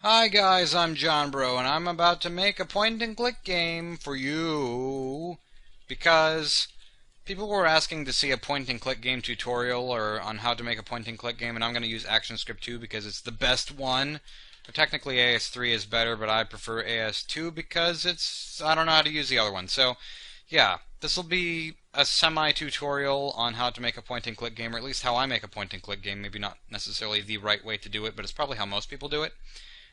Hi guys, I'm TehJonBro, and I'm about to make a point-and-click game for you because people were asking to see a point-and-click game tutorial or on how to make a point-and-click game, and I'm going to use ActionScript 2 because it's the best one. Or technically AS3 is better, but I prefer AS2 because I don't know how to use the other one. So, yeah, this will be a semi-tutorial on how to make a point-and-click game, or at least how I make a point-and-click game. Maybe not necessarily the right way to do it, but it's probably how most people do it.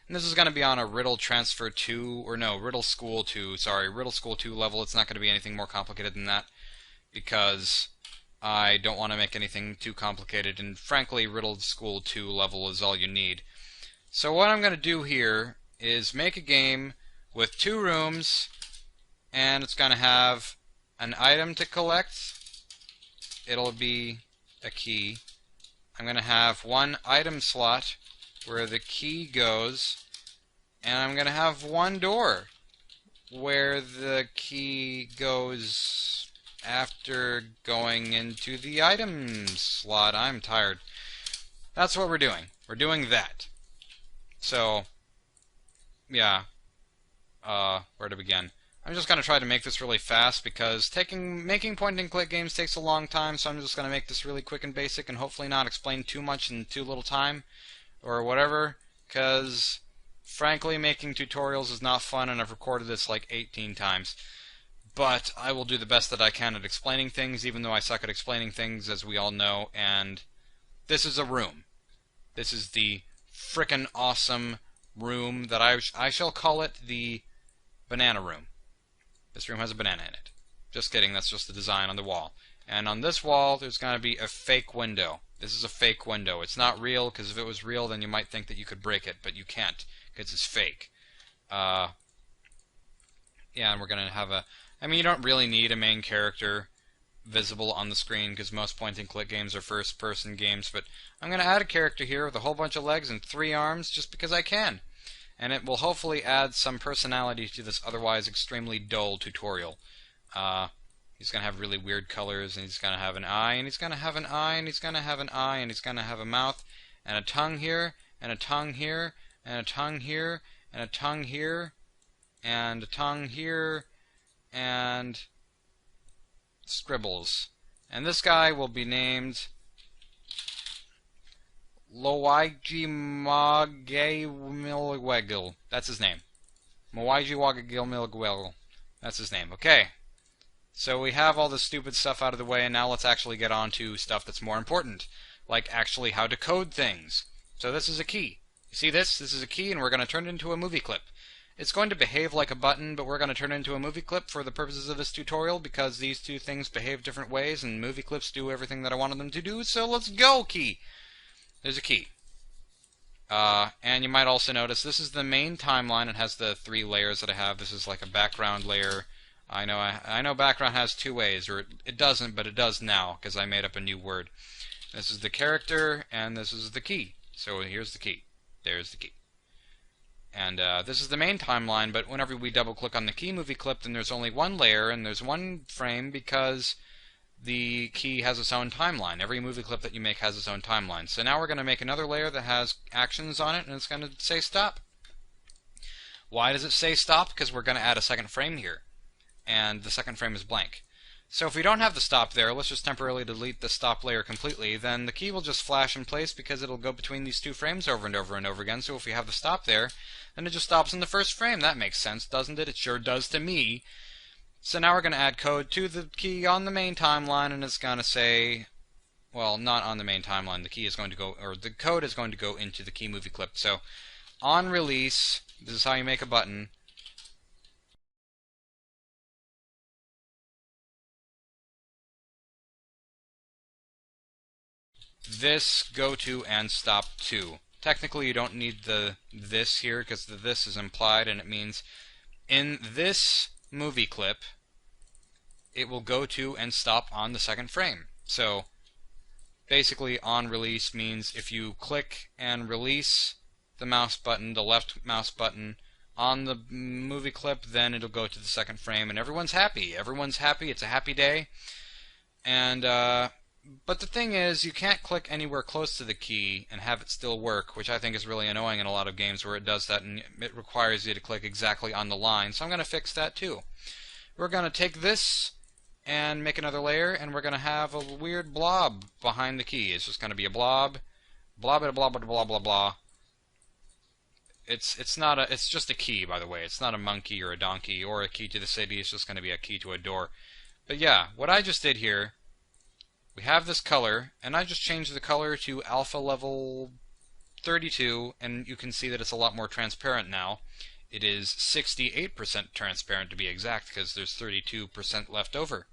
And this is going to be on a Riddle Transfer 2, or no, Riddle School 2, sorry, Riddle School 2 level. It's not going to be anything more complicated than that, because I don't want to make anything too complicated, and frankly, Riddle School 2 level is all you need. So what I'm going to do here is make a game with 2 rooms, and it's going to have an item to collect. It'll be a key. I'm going to have 1 item slot where the key goes, and I'm going to have 1 door where the key goes after going into the item slot. I'm tired. That's what we're doing. We're doing that. So, yeah, where to begin? I'm just going to try to make this really fast because making point-and-click games takes a long time, so I'm just going to make this really quick and basic and hopefully not explain too much in too little time or whatever, because frankly making tutorials is not fun, and I've recorded this like 18 times. But I will do the best that I can at explaining things, even though I suck at explaining things, as we all know. And this is a room. This is the frickin' awesome room that I shall call it the banana room. This room has a banana in it. Just kidding, that's just the design on the wall. And on this wall there's going to be a fake window. This is a fake window. It's not real, because if it was real then you might think that you could break it, but you can't, because it's fake. Yeah, and we're going to have I mean, you don't really need a main character visible on the screen, because most point-and-click games are first-person games, but I'm going to add a character here with a whole bunch of legs and 3 arms, just because I can. And it will hopefully add some personality to this otherwise extremely dull tutorial. He's going to have really weird colors, and he's going to have an eye, and he's going to have an eye, and he's going to have an eye, and he's going to have a mouth, and a tongue here, and a tongue here, and a tongue here, and a tongue here, and a tongue here, and scribbles. And this guy will be named Lowaiji Magawegil. That's his name. Mowaiji Wagagilmilgwel. That's his name. Okay. So we have all this stupid stuff out of the way, and now let's actually get on to stuff that's more important, like actually how to code things. So this is a key. You see this? This is a key, and we're going to turn it into a movie clip. It's going to behave like a button, but we're going to turn it into a movie clip for the purposes of this tutorial, because these two things behave different ways, and movie clips do everything that I wanted them to do, so let's go, key! There's a key. And you might also notice this is the main timeline. It has the 3 layers that I have. This is like a background layer. I know background has 2 ways, or it doesn't, but it does now, because I made up a new word. This is the character, and this is the key. So here's the key. There's the key. And this is the main timeline, but whenever we double-click on the key movie clip, then there's only 1 layer, and there's 1 frame, because the key has its own timeline. Every movie clip that you make has its own timeline. So now we're going to make another layer that has actions on it, and it's going to say stop. Why does it say stop? Because we're going to add a 2nd frame here, and the 2nd frame is blank. So if we don't have the stop there, let's just temporarily delete the stop layer completely, then the key will just flash in place because it'll go between these 2 frames over and over and over again. So if we have the stop there, then it just stops in the 1st frame. That makes sense, doesn't it? It sure does to me. So now we're going to add code to the key on the main timeline, and it's going to say, well, not on the main timeline. The key is going to go, or the code is going to go into the key movie clip. So on release, this is how you make a button. This, go to, and stop to. Technically, you don't need the this here, because the this is implied, and it means in this movie clip, it will go to and stop on the 2nd frame. So basically, on release means if you click and release the mouse button, the left mouse button, on the movie clip, then it'll go to the 2nd frame, and everyone's happy. Everyone's happy. It's a happy day. And But the thing is, you can't click anywhere close to the key and have it still work, which I think is really annoying in a lot of games where it does that and it requires you to click exactly on the line. So I'm going to fix that too. We're going to take this and make another layer, and we're going to have a weird blob behind the key. It's just going to be a blob, blah blah blah blah blah blah blah. It's just a key, by the way. It's not a monkey or a donkey or a key to the city. It's just going to be a key to a door. But yeah, what I just did here, we have this color, and I just changed the color to alpha level 32, and you can see that it's a lot more transparent now. It is 68% transparent to be exact, because there's 32% left over.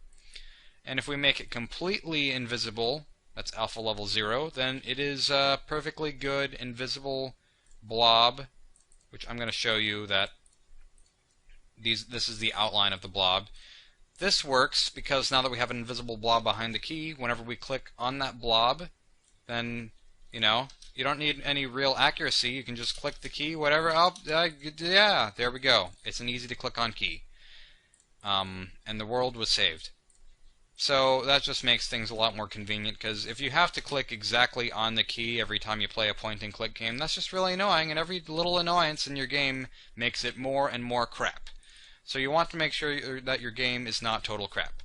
And if we make it completely invisible, that's alpha level 0, then it is a perfectly good invisible blob, which I'm going to show you that this is the outline of the blob. This works because now that we have an invisible blob behind the key, whenever we click on that blob, then, you know, you don't need any real accuracy. You can just click the key, whatever. Yeah, there we go. It's an easy to click on key. And the world was saved. So that just makes things a lot more convenient, because if you have to click exactly on the key every time you play a point-and-click game, that's just really annoying, and every little annoyance in your game makes it more and more crap. So you want to make sure that your game is not total crap.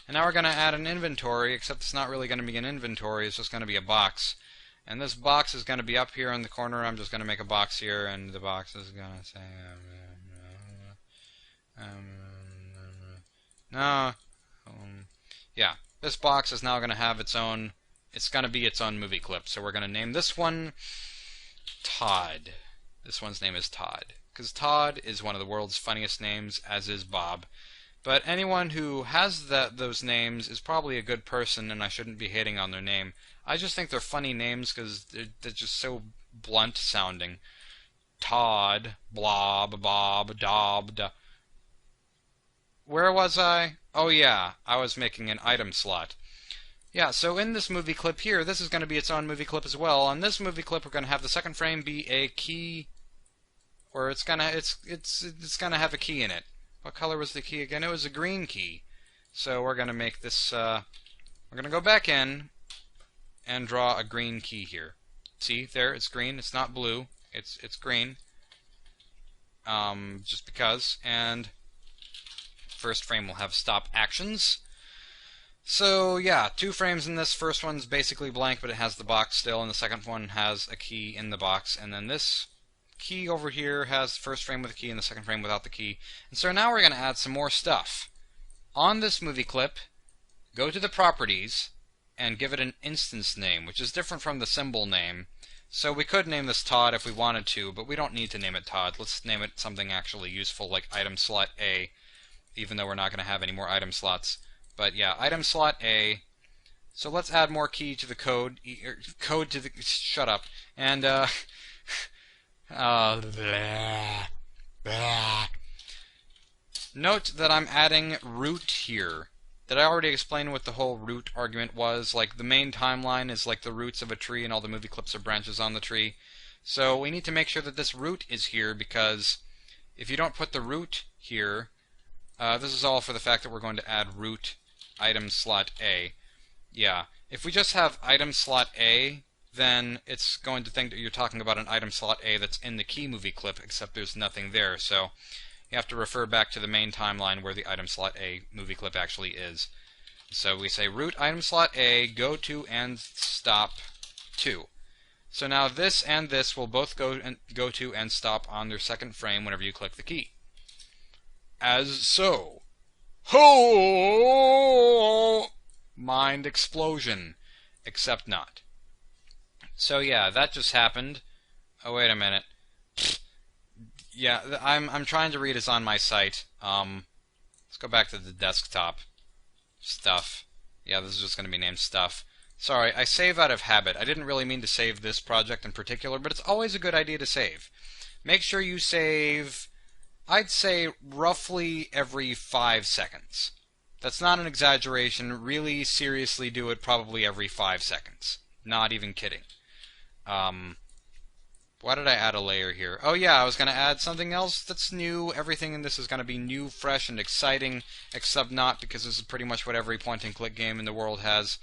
And now we're going to add an inventory, except it's not really going to be an inventory, it's just going to be a box. And this box is going to be up here in the corner. I'm just going to make a box here, and the box is going to say... yeah, this box is now going to have its own... It's going to be its own movie clip. So we're going to name this one Todd. This one's name is Todd, because Todd is one of the world's funniest names, as is Bob. But anyone who has those names is probably a good person, and I shouldn't be hating on their name. I just think they're funny names because they're just so blunt sounding. Todd, Blob, Bob, Dob, da. Where was I? Oh yeah, I was making an item slot. Yeah, so in this movie clip here, this is going to be its own movie clip as well. On this movie clip, we're going to have the second frame be a key, or it's gonna have a key in it. What color was the key again? It was a green key. So we're going to make this. We're going to go back in and draw a green key here. See there, it's green. It's not blue. It's green. Just because. And first frame will have stop actions. So yeah, 2 frames in this. First one's basically blank, but it has the box still, and the second one has a key in the box. And then this key over here has the first frame with a key and the second frame without the key. And so now we're going to add some more stuff. On this movie clip, go to the properties and give it an instance name, which is different from the symbol name. So we could name this Todd if we wanted to, but we don't need to name it Todd. Let's name it something actually useful, like item slot A, even though we're not going to have any more item slots. But yeah, item slot A. So let's add more key to the code. Code to the... Shut up. And, blah, blah. Note that I'm adding root here. Did I already explain what the whole root argument was? Like, the main timeline is like the roots of a tree, and all the movie clips are branches on the tree. So we need to make sure that this root is here, because if you don't put the root here... this is all for the fact that we're going to add root item slot A. Yeah, if we just have item slot A, then it's going to think that you're talking about an item slot A that's in the key movie clip, except there's nothing there. So you have to refer back to the main timeline where the item slot A movie clip actually is. So we say root item slot A, go to and stop to. So now this and this will both go to and stop on their second frame whenever you click the key. As so. Ho! Mind explosion. Except not. So yeah, that just happened. Oh, wait a minute. Yeah, I'm trying to read. It's on my site. Let's go back to the desktop. Stuff. Yeah, this is just going to be named stuff. Sorry, I save out of habit. I didn't really mean to save this project in particular, but it's always a good idea to save. Make sure you save, I'd say, roughly every 5 seconds. That's not an exaggeration. Really seriously do it probably every 5 seconds. Not even kidding. Why did I add a layer here? Oh yeah, I was going to add something else that's new. Everything in this is going to be new, fresh, and exciting, except not, because this is pretty much what every point-and-click game in the world has.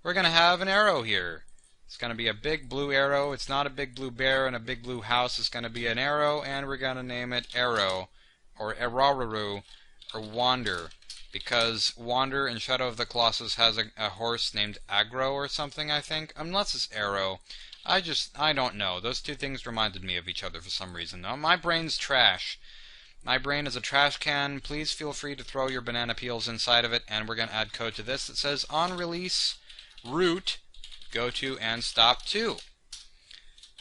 we're going to have an arrow here. It's going to be a big blue arrow. It's not a big blue bear and a big blue house. It's going to be an arrow, and we're going to name it Arrow, or Araru, or Wander, because Wander in Shadow of the Colossus has a horse named Agro or something, I think. Unless it's Arrow. I don't know. Those two things reminded me of each other for some reason. Now, my brain's trash. My brain is a trash can. Please feel free to throw your banana peels inside of it, and we're going to add code to this that says on release, root, go to, and stop to.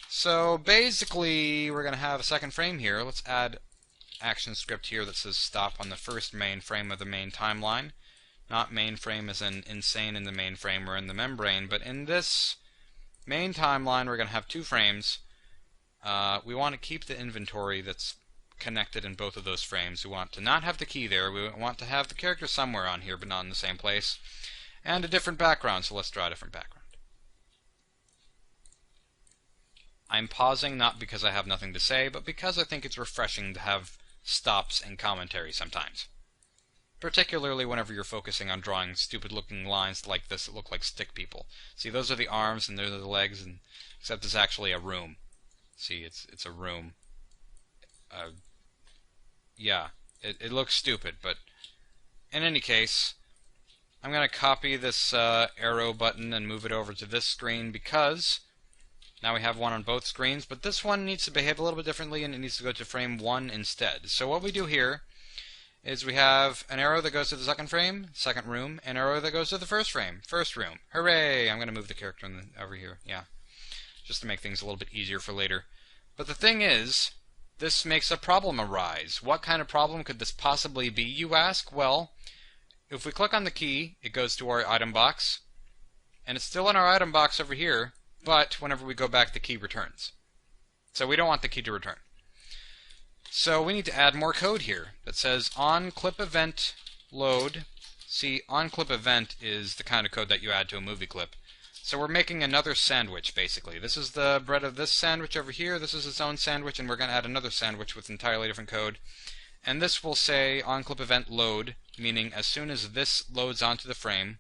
So basically, we're going to have a second frame here. Let's add ActionScript here that says stop on the first main frame of the main timeline. Not main frame as in insane in the main frame or in the membrane, but in this main timeline we're going to have two frames. We want to keep the inventory that's connected in both of those frames. We want to not have the key there. We want to have the character somewhere on here, but not in the same place. And a different background, so let's draw a different background. I'm pausing not because I have nothing to say, but because I think it's refreshing to have stops and commentary sometimes. Particularly whenever you're focusing on drawing stupid-looking lines like this that look like stick people. See, those are the arms and those are the legs, and except it's actually a room. See, it's a room. Yeah, it looks stupid, but in any case, I'm going to copy this arrow button and move it over to this screen because now we have one on both screens, but this one needs to behave a little bit differently and it needs to go to frame 1 instead. So what we do here is we have an arrow that goes to the second frame, second room, an arrow that goes to the first frame, first room. Hooray! I'm going to move the character over here, yeah, just to make things a little bit easier for later. But the thing is, this makes a problem arise. What kind of problem could this possibly be, you ask? Well, if we click on the key, it goes to our item box, and it's still in our item box over here, but whenever we go back, the key returns. So we don't want the key to return. So we need to add more code here that says onClipEvent load. See, onClipEvent is the kind of code that you add to a movie clip. So we're making another sandwich, basically. This is the bread of this sandwich over here. This is its own sandwich, and we're going to add another sandwich with entirely different code. And this will say onClipEvent load, meaning as soon as this loads onto the frame,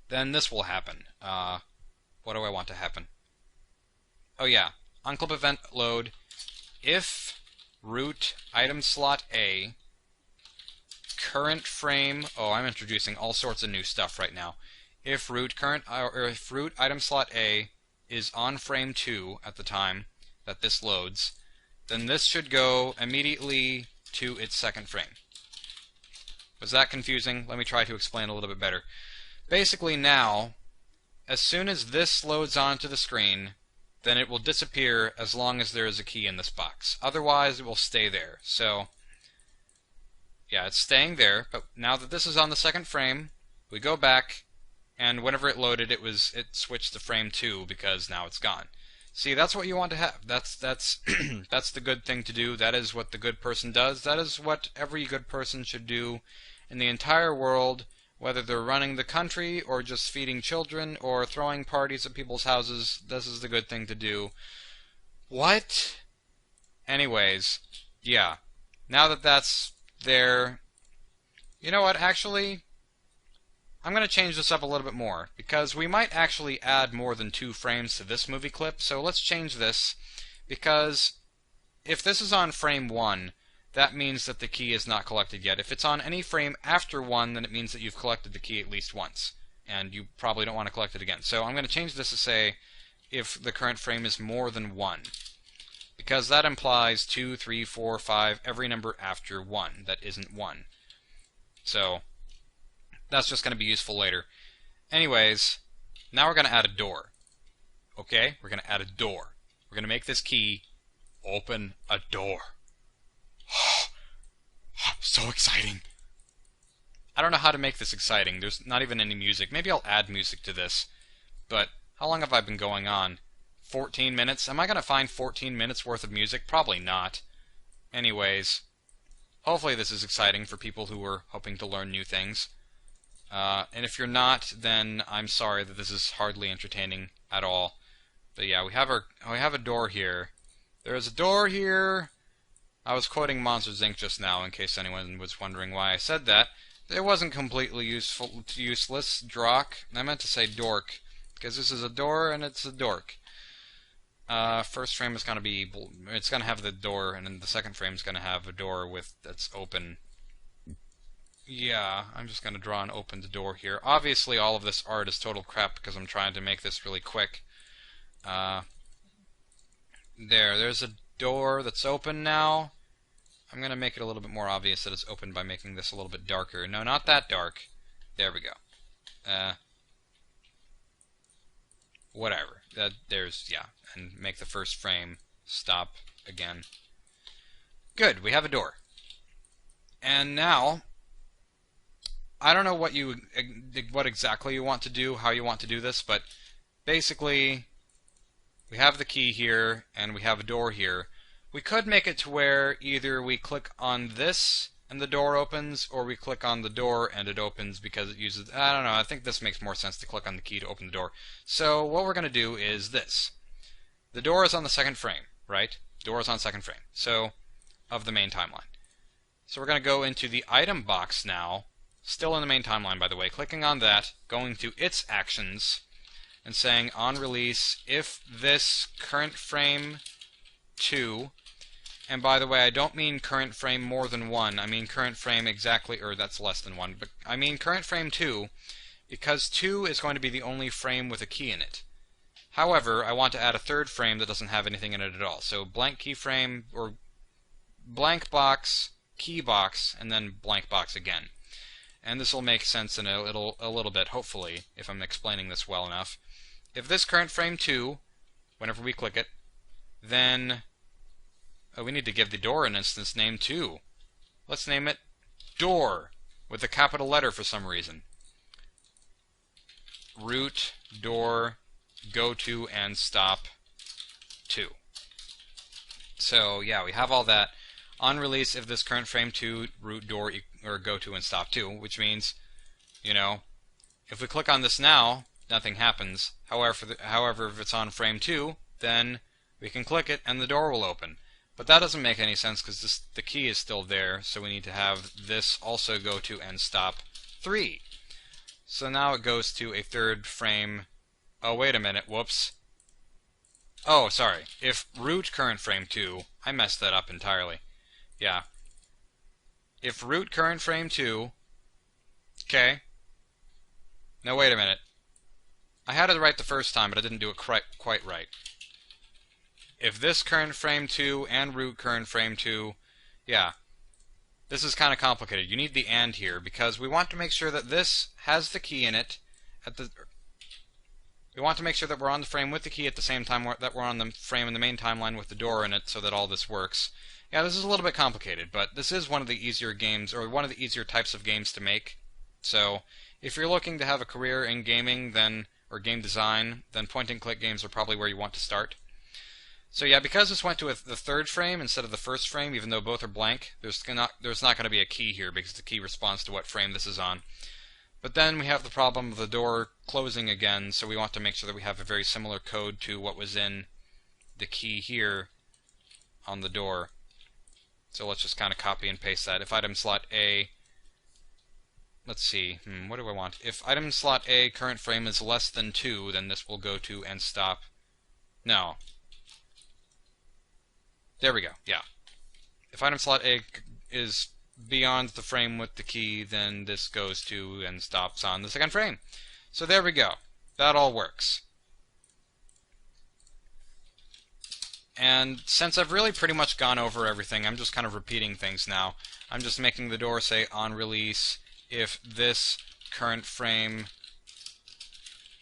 then this will happen. What do I want to happen? Oh yeah, onClipEvent load if root item slot A current frame. Oh, I'm introducing all sorts of new stuff right now. If root item slot A is on frame 2 at the time that this loads, then this should go immediately to its second frame. Was that confusing? Let me try to explain a little bit better. Basically now, as soon as this loads onto the screen, then it will disappear as long as there is a key in this box. Otherwise, it will stay there. So, yeah, it's staying there, but now that this is on the second frame, we go back, and whenever it loaded, it switched to frame 2 because now it's gone. See, that's what you want to have. That's that's the good thing to do. That is what the good person does. That is what every good person should do in the entire world, whether they're running the country or just feeding children or throwing parties at people's houses. This is the good thing to do. What? Anyways, yeah. Now that that's there, you know what, actually, I'm going to change this up a little bit more, because we might actually add more than 2 frames to this movie clip, so let's change this, because if this is on frame 1, that means that the key is not collected yet. If it's on any frame after 1, then it means that you've collected the key at least once, and you probably don't want to collect it again. So I'm going to change this to say if the current frame is more than 1, because that implies 2, 3, 4, 5, every number after 1 that isn't 1. So that's just going to be useful later. Anyways, now we're going to add a door. Okay? We're going to add a door. We're going to make this key open a door. So exciting. I don't know how to make this exciting. There's not even any music. Maybe I'll add music to this. But how long have I been going on? 14 minutes? Am I going to find 14 minutes worth of music? Probably not. Anyways, hopefully this is exciting for people who are hoping to learn new things. And if you're not, then I'm sorry that this is hardly entertaining at all. But yeah, we have a door here. There is a door here. I was quoting Monsters, Inc. just now, in case anyone was wondering why I said that. it wasn't completely useless. Drock. I meant to say dork, because this is a door and it's a dork. First frame is going to be, it's going to have the door, and then the second frame is going to have a door that's open. Yeah, I'm just going to draw and open the door here. Obviously, all of this art is total crap because I'm trying to make this really quick. There's a door that's open now. I'm going to make it a little bit more obvious that it's open by making this a little bit darker. No, not that dark. There we go. Whatever. Yeah, and make the first frame stop again. Good, we have a door. And now, I don't know what exactly you want to do, how you want to do this, but basically, we have the key here, and we have a door here. We could make it to where either we click on this and the door opens, or we click on the door and it opens because it uses... I don't know, I think this makes more sense to click on the key to open the door. So what we're going to do is this. The door is on the second frame, right? Door is on second frame, so of the main timeline. So we're going to go into the item box now, still in the main timeline by the way, clicking on that, going to its actions, and saying on release if this current frame 2, and by the way I don't mean current frame more than 1, I mean current frame exactly, or that's less than 1, but I mean current frame 2 because 2 is going to be the only frame with a key in it. However, I want to add a third frame that doesn't have anything in it at all. So blank keyframe, or blank box, key box, and then blank box again. And this will make sense in a little bit, hopefully, if I'm explaining this well enough. If this current frame 2, whenever we click it, then we need to give the door an instance name too. Let's name it door with a capital letter for some reason. Root door go to and stop 2. So yeah, we have all that. On release, if this current frame 2 root door or go to and stop 2, which means, you know, if we click on this now, nothing happens. However, if it's on frame 2, then we can click it and the door will open. But that doesn't make any sense because the key is still there, so we need to have this also go to and stop 3. So now it goes to a third frame. Oh, wait a minute, whoops. Oh, sorry. If root current frame 2, I messed that up entirely. Yeah. If root current frame 2, okay. Now wait a minute. I had it right the first time, but I didn't do it quite right. If this current frame 2 and root current frame 2, yeah. This is kind of complicated. You need the AND here, because we want to make sure that this has the key in it we want to make sure that we're on the frame with the key at the same time that we're on the frame in the main timeline with the door in it so that all this works. Yeah, this is a little bit complicated, but this is one of the easier games, or one of the easier types of games to make. So, if you're looking to have a career in gaming, or game design, then point-and-click games are probably where you want to start. So yeah, because this went to the third frame instead of the first frame, even though both are blank, there's not going to be a key here because the key responds to what frame this is on. But then we have the problem of the door closing again, so we want to make sure that we have a very similar code to what was in the key here on the door. So let's just kind of copy and paste that. If item slot A, let's see, what do I want? If item slot A current frame is less than 2, then this will go to and stop. No. There we go, yeah. If item slot A is beyond the frame with the key, then this goes to and stops on the second frame. So there we go. That all works. And since I've really pretty much gone over everything, I'm just kind of repeating things now. I'm just making the door say on release if this current frame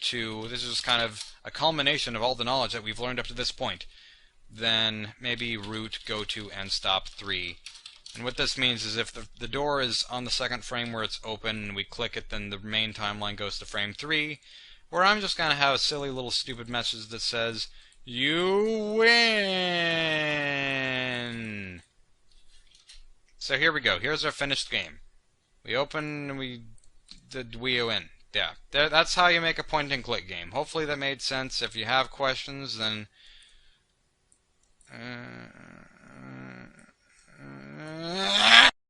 2, this is just kind of a culmination of all the knowledge that we've learned up to this point. Then maybe root go to and stop 3. And what this means is if the door is on the second frame where it's open and we click it, then the main timeline goes to frame 3, where I'm just going to have a silly little stupid message that says, "You win!" So here we go. Here's our finished game. We open and we win. Yeah, that's how you make a point-and-click game. Hopefully that made sense. If you have questions, then